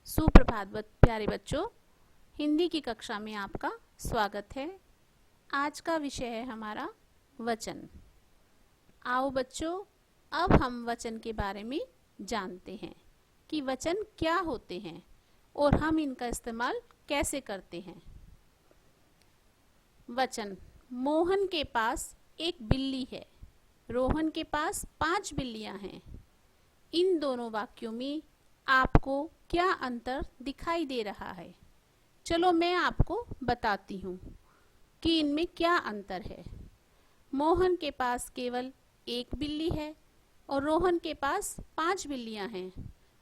सुप्रभात प्यारे बच्चों, हिंदी की कक्षा में आपका स्वागत है। आज का विषय है हमारा वचन। आओ बच्चों, अब हम वचन के बारे में जानते हैं कि वचन क्या होते हैं और हम इनका इस्तेमाल कैसे करते हैं। वचन। मोहन के पास एक बिल्ली है, रोहन के पास 5 बिल्लियां हैं। इन दोनों वाक्यों में आपको क्या अंतर दिखाई दे रहा है? चलो मैं आपको बताती हूँ कि इनमें क्या अंतर है। मोहन के पास केवल एक बिल्ली है और रोहन के पास 5 बिल्लियां हैं।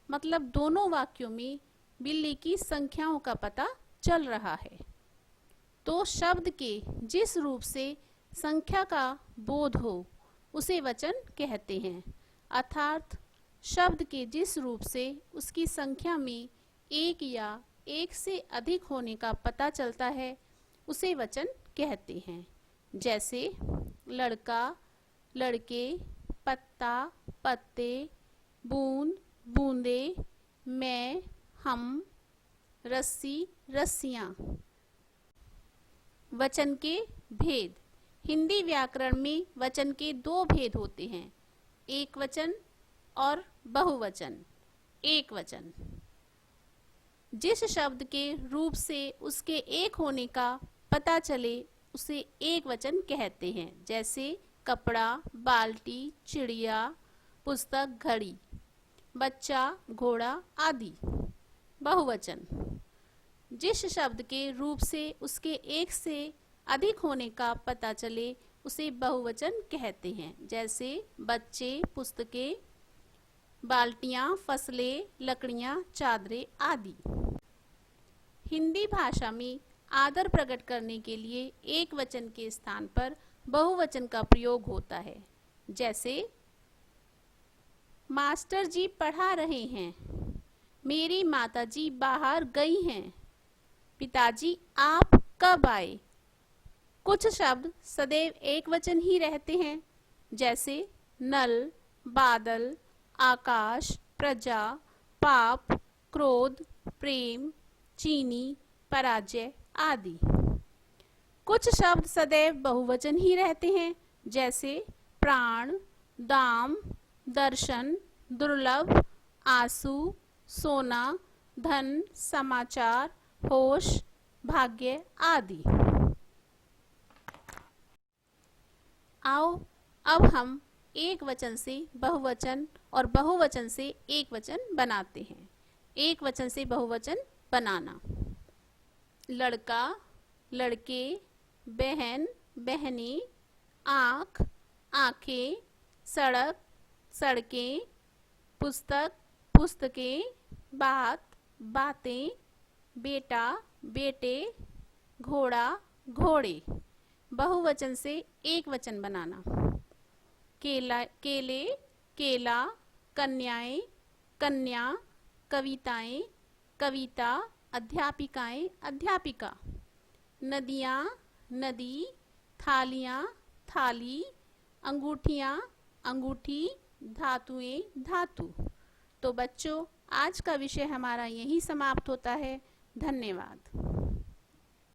मतलब दोनों वाक्यों में बिल्ली की संख्याओं का पता चल रहा है। तो शब्द के जिस रूप से संख्या का बोध हो उसे वचन कहते हैं। अर्थात शब्द के जिस रूप से उसकी संख्या में एक या एक से अधिक होने का पता चलता है उसे वचन कहते हैं। जैसे लड़का, लड़के, पत्ता, पत्ते, बूंद, बूंदे, मैं, हम, रस्सी, रस्सियाँ। वचन के भेद। हिंदी व्याकरण में वचन के 2 भेद होते हैं, एक वचन और बहुवचन। एक वचन जिस शब्द के रूप से उसके एक होने का पता चले उसे एक वचन कहते हैं। जैसे कपड़ा, बाल्टी, चिड़िया, पुस्तक, घड़ी, बच्चा, घोड़ा आदि। बहुवचन जिस शब्द के रूप से उसके एक से अधिक होने का पता चले उसे बहुवचन कहते हैं। जैसे बच्चे, पुस्तकें, बाल्टियां, फसलें, लकड़ियां, चादरें आदि। हिंदी भाषा में आदर प्रकट करने के लिए एक वचन के स्थान पर बहुवचन का प्रयोग होता है। जैसे मास्टर जी पढ़ा रहे हैं, मेरी माताजी बाहर गई हैं, पिताजी आप कब आए। कुछ शब्द सदैव एक वचन ही रहते हैं, जैसे नल, बादल, आकाश, प्रजा, पाप, क्रोध, प्रेम, चीनी, पराजय आदि। कुछ शब्द सदैव बहुवचन ही रहते हैं, जैसे प्राण, दाम, दर्शन, दुर्लभ, आंसू, सोना, धन, समाचार, होश, भाग्य आदि। आओ अब हम एक वचन से बहुवचन और बहुवचन से एक वचन बनाते हैं। एक वचन से बहुवचन बनाना। लड़का, लड़के, बहन, बहनें, आँख, आँखें, सड़क, सड़कें, पुस्तक, पुस्तकें, बात, बातें, बेटा, बेटे, घोड़ा, घोड़े। बहुवचन से एक वचन बनाना। केला, केले, केला, कन्याएं, कन्या, कविताएं, कविता, अध्यापिकाएं, अध्यापिका। नदियाँ, नदी, थालियाँ, थाली, अंगूठियाँ, अंगूठी, धातुएं, धातु। तो बच्चों, आज का विषय हमारा यहीं समाप्त होता है। धन्यवाद।